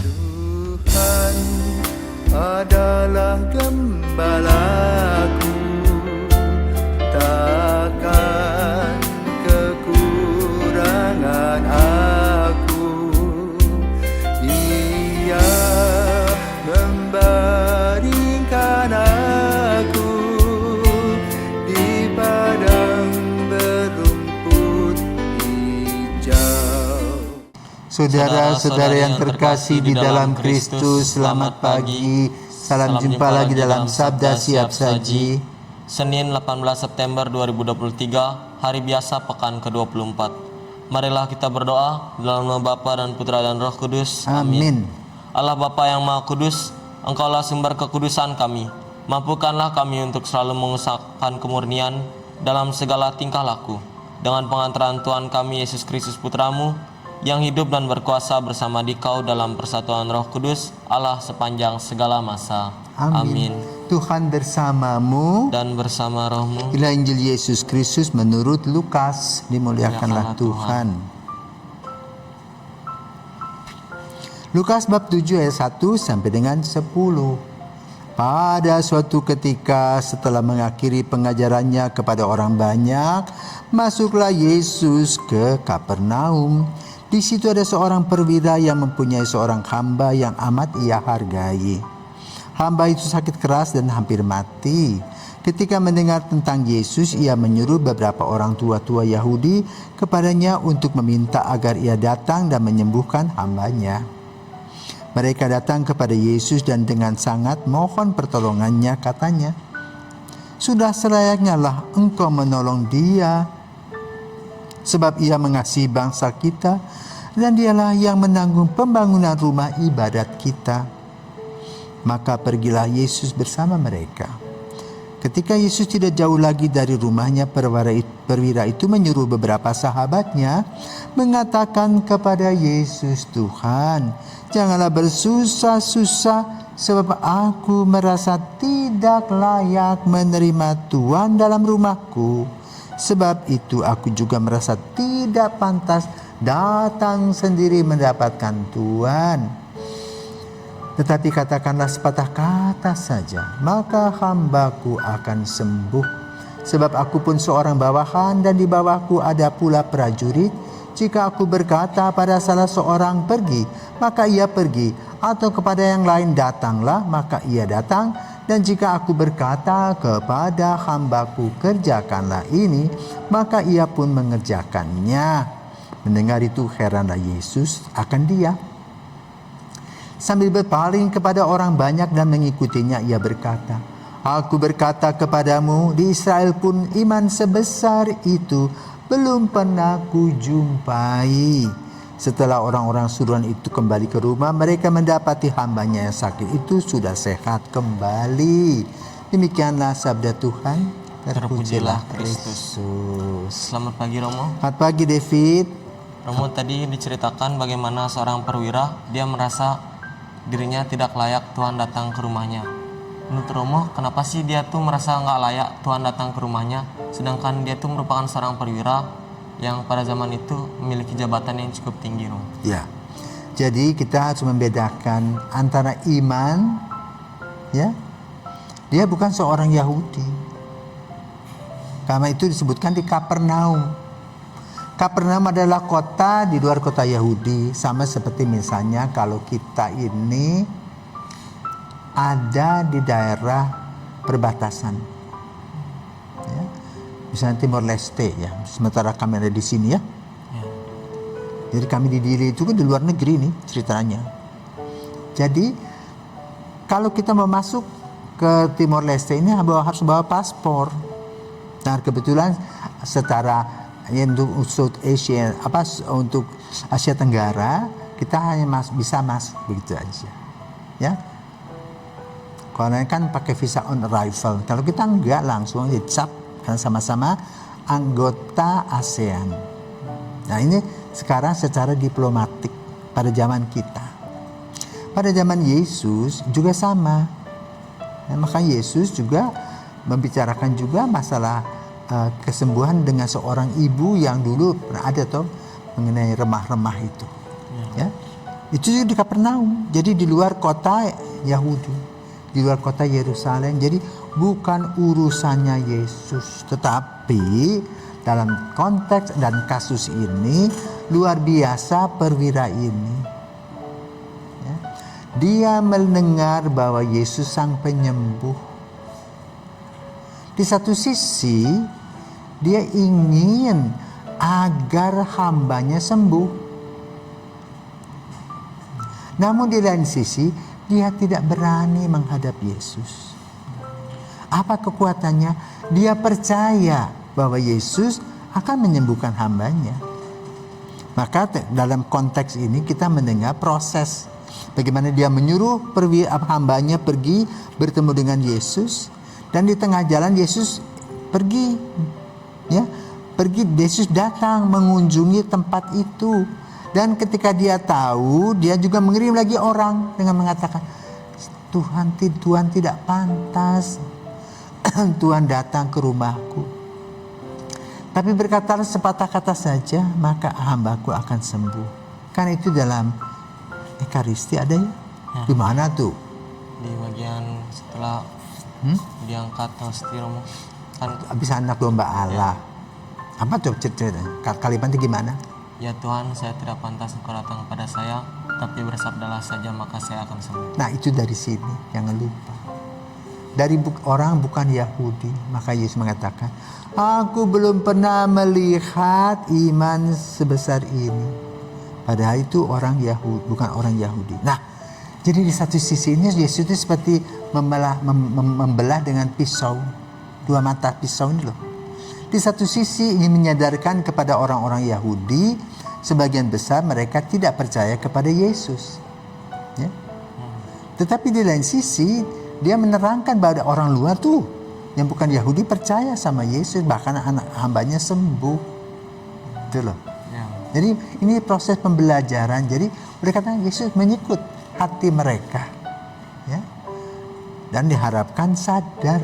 Tuhan adalah gembalaku, takkan kekurangan aku. Ia membaringkan aku di padang berumput hijau. Saudara-saudara yang terkasih di dalam Kristus, selamat pagi. Salam jumpa lagi dalam Sabda Siap Saji. Senin 18 September 2023, hari biasa pekan ke-24. Marilah kita berdoa dalam nama Bapa dan Putra dan Roh Kudus. Amin. Allah Bapa yang Maha Kudus, Engkaulah sumber kekudusan kami. Mampukanlah kami untuk selalu mengusahakan kemurnian dalam segala tingkah laku. Dengan pengantaran Tuhan kami Yesus Kristus Putramu, yang hidup dan berkuasa bersama Dikau dalam persatuan Roh Kudus, Allah sepanjang segala masa. Amin. Tuhan bersamamu Dan bersama rohmu. Inilah Injil Yesus Kristus menurut Lukas. Dimuliakanlah Tuhan. Lukas bab 7 ayat 1 sampai dengan 10. Pada suatu ketika setelah mengakhiri pengajarannya kepada orang banyak, masuklah Yesus ke Kapernaum. Di situ ada seorang perwira yang mempunyai seorang hamba yang amat ia hargai. Hamba itu sakit keras dan hampir mati. Ketika mendengar tentang Yesus, ia menyuruh beberapa orang tua-tua Yahudi kepadanya untuk meminta agar ia datang dan menyembuhkan hambanya. Mereka datang kepada Yesus dan dengan sangat mohon pertolongannya, katanya, "Sudah selayaknya lah engkau menolong dia, sebab ia mengasihi bangsa kita dan dialah yang menanggung pembangunan rumah ibadat kita." Maka pergilah Yesus bersama mereka. Ketika Yesus tidak jauh lagi dari rumahnya, perwira itu menyuruh beberapa sahabatnya mengatakan kepada Yesus, "Tuhan, janganlah bersusah-susah, sebab aku merasa tidak layak menerima Tuhan dalam rumahku. Sebab itu aku juga merasa tidak pantas datang sendiri mendapatkan Tuhan. Tetapi katakanlah sepatah kata saja, maka hambaku akan sembuh. Sebab aku pun seorang bawahan dan di bawahku ada pula prajurit. Jika aku berkata pada salah seorang pergi, maka ia pergi, atau kepada yang lain datanglah, maka ia datang. Dan jika aku berkata kepada hambaku kerjakanlah ini, maka ia pun mengerjakannya." Mendengar itu heranlah Yesus akan dia. Sambil berpaling kepada orang banyak dan mengikutinya, ia berkata, "Aku berkata kepadamu, di Israel pun iman sebesar itu belum pernah kujumpai." Setelah orang-orang suruhan itu kembali ke rumah, mereka mendapati hambanya yang sakit itu sudah sehat kembali. Demikianlah sabda Tuhan. Terpujilah Kristus. Selamat pagi Romo. Selamat pagi David. Romo, tadi diceritakan bagaimana seorang perwira, dia merasa dirinya tidak layak Tuhan datang ke rumahnya. Menurut Romo, kenapa sih dia tuh merasa nggak layak Tuhan datang ke rumahnya, sedangkan dia tuh merupakan seorang perwira yang pada zaman itu memiliki jabatan yang cukup tinggi, Romo? Ya, jadi kita harus membedakan antara iman, ya, dia bukan seorang Yahudi. Karena itu disebutkan di Kapernaum. Kapernaum adalah kota di luar kota Yahudi, sama seperti misalnya kalau kita ini ada di daerah perbatasan, ya. Misalnya Timor Leste, ya. Sementara kami ada di sini, ya. Jadi kami di Dili itu kan di luar negeri nih ceritanya. Jadi kalau kita mau masuk ke Timor Leste ini harus bawa paspor. Nah kebetulan setara untuk Asia, untuk Asia Tenggara kita hanya bisa masuk begitu aja, ya. Kalau kan pakai visa on arrival, kalau kita enggak langsung dicap karena sama-sama anggota ASEAN. Nah ini sekarang secara diplomatik pada zaman kita. Pada zaman Yesus juga sama. Nah, maka Yesus juga membicarakan juga masalah kesembuhan dengan seorang ibu yang dulu pernah ada mengenai remah-remah itu, ya. Itu juga di Kapernaum. Jadi di luar kota Yahudi, di luar kota Yerusalem. Jadi bukan urusannya Yesus, tetapi dalam konteks dan kasus ini luar biasa perwira ini. Ya. Dia mendengar bahwa Yesus sang penyembuh. Di satu sisi dia ingin agar hambanya sembuh. Namun di lain sisi dia tidak berani menghadap Yesus. Apa kekuatannya? Dia percaya bahwa Yesus akan menyembuhkan hambanya. Maka dalam konteks ini kita mendengar proses bagaimana dia menyuruh hambanya pergi bertemu dengan Yesus, dan di tengah jalan Yesus pergi, ya, Yesus datang mengunjungi tempat itu. Dan ketika dia tahu, dia juga mengirim lagi orang dengan mengatakan, Tuhan tidak pantas Tuhan datang ke rumahku. Tapi berkatalah sepatah kata saja, maka hambaku akan sembuh. Kan itu dalam Ekaristi ada ya? Di mana tuh? Di bagian setelah diangkat hostia kan. Habis anak domba Allah. Apa tuh ceritanya? Kalimatnya gimana? Ya Tuhan, saya tidak pantas Engkau datang kepada saya, tapi bersabdalah saja maka saya akan sembuh. Nah itu dari sini, jangan lupa. Dari orang bukan Yahudi, maka Yesus mengatakan, aku belum pernah melihat iman sebesar ini. Padahal itu orang Yahudi, bukan orang Yahudi. Nah, jadi di satu sisi ini Yesus itu seperti membelah dengan pisau, dua mata pisau ini loh. Di satu sisi ingin menyadarkan kepada orang-orang Yahudi, sebagian besar mereka tidak percaya kepada Yesus. Ya. Tetapi di lain sisi, dia menerangkan bahwa orang luar tuh yang bukan Yahudi percaya sama Yesus, bahkan anak hambanya sembuh. Itu loh. Ya. Jadi ini proses pembelajaran. Jadi mereka kata Yesus menyikut hati mereka, ya, dan diharapkan sadar.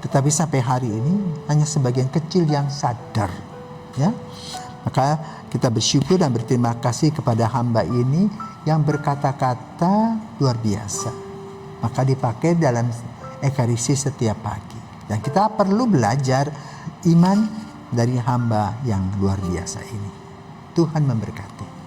Tetapi sampai hari ini hanya sebagian kecil yang sadar, ya. Maka kita bersyukur dan berterima kasih kepada hamba ini yang berkata-kata luar biasa. Maka dipakai dalam Ekaristi setiap pagi. Dan kita perlu belajar iman dari hamba yang luar biasa ini. Tuhan memberkati.